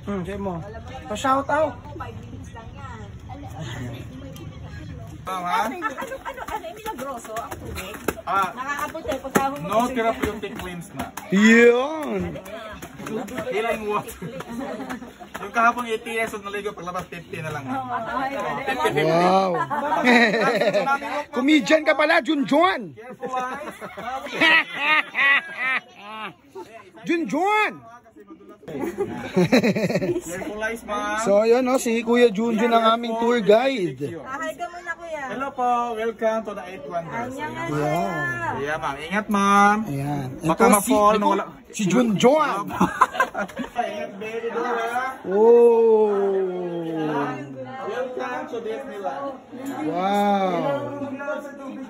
Sige mo. Pa-shout out. 5 minutes lang yan. Ano, milagroso ang tubig? Nakakaputi pagkahon mo. No therapeutic claims na. Yun. Healing water. Yung kahapon 80 years old naligo, paglabas 50 na lang. Wow. Comedian ka pala, Junjuan. Careful eyes. Junjuan. Careful eyes, ma'am. So yun no, si Kuya Junjun ang aming tour guide. Hi ka muna, kuya. Hello po, welcome to the 8 Wonders. Wow. Yeah, ma'am. Ingat, ma'am. Ayan. Baka ma-fall na wala. Si Junjuan. Ingat, baby Dora. Oh. Welcome to Disneyland. Wow.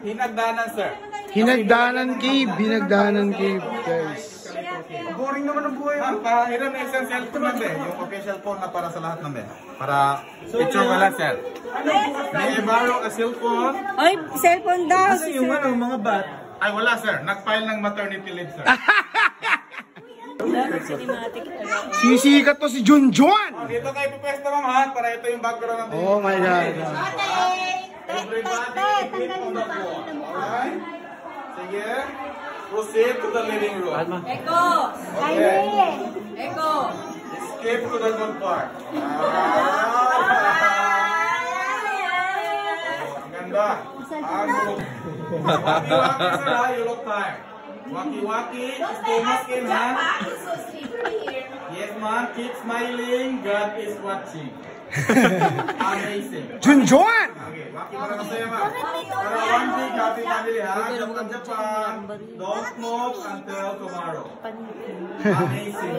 Hinagdanan, sir. Hinagdanan cave, guys. Boring naman ang buhay. Pahiram na isang cellphone namin. Yung official phone na para sa lahat namin. Para picture wala, sir. May borrow a cellphone. Ay, cellphone daw. Kasi yung mga bat. Ay, wala, sir. Nag-file ng maternity leave, sir. Sisikat to si Junjuan. Dito kayo pipwesto, ma'am, ha? Para ito yung background natin. Oh my God. Everybody, click on the floor. Alright? Sige. Proceed to the living room. Eko! Okay. Eko! Escape to the good part. Ang ganda. Ang look. Waki-waki, sir, ha? You look tired. Waki-waki. Stomach in, ha? Yes, ma'am. Keep smiling. God is watching. Amazing. Junjuan! Okay, waki para masaya, ma'am. Para one big happy family, ha? Japan. Don't smoke until tomorrow. Amazing.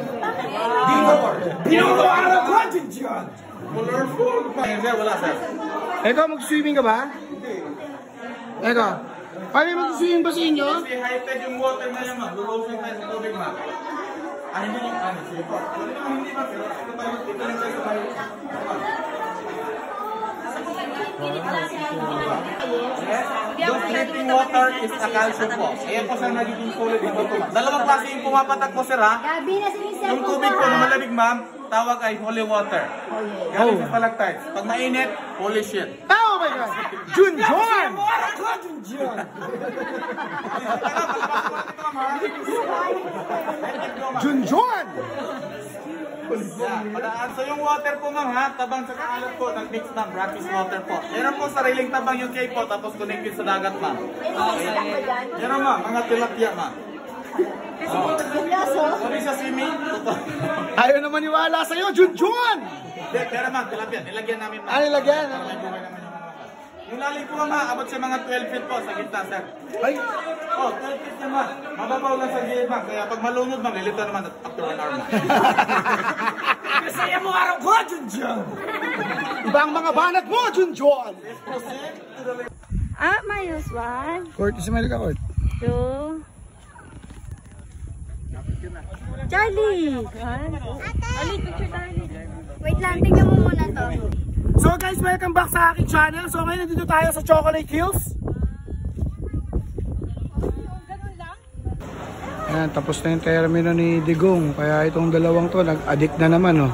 Binubuan ako, Junjuan! Colorful. Sir, wala, sir. Eko, mag-swimming ka ba? Eko, paano mag-swimming ba sa inyo? Kasi high-tech yung water na yan, ma'am. Lulusin tayo sa tubig, ma'am. Hindi yung ano, sige po. Hindi, ma'am. Pero ito tayo, dito lang tayo sa bayo. Yung drinking water is a calcium po. Ayan po sir, nagiging solid dito po. Dalawang klase yung pumapatak po sir, ha? Yung tubig po na malamig, ma'am, tawag ay holy water. Galing sa stalactites. Pag mainit, holy shit. Oh my God! Junjuan! Junjuan! So yung water po, ma'am, ha? Tabang sa kakalat po, nag-mix ng brackish water po. Meron po sariling tabang yung cave po, tapos connected sa dagat, ma'am. Meron, ma'am, mga tilapia, ma'am. Sorry sa swimming. Ayaw na maniwala sa'yo, Junjuan! Pero ma'am, tilapia, nilagyan namin, ma'am. Ano lagyan? Para may buhay naman yung lalim po, ma'am, abot sa mga 12 feet po sa gitna, sir. Ay! Oh, 12 feet na, ma'am. Mababaw lang sa gilid, ma'am. Kaya pag malunod, ma'am, ilito naman after 1 hour, ma'am. Masaya mo araw ko, Junjuan! Iba ang mga banat mo, Junjuan! Minus 1, Court, ismail ka, Court. 2, Charlie! Ali, picture tayo. Wait lang, tingnan mo muna to. So guys, welcome back sa aking channel. So ngayon nandito tayo sa Chocolate Hills. Ayan, tapos na yung termino ni Digong. Kaya itong dalawang to, nag-addict na naman, oh.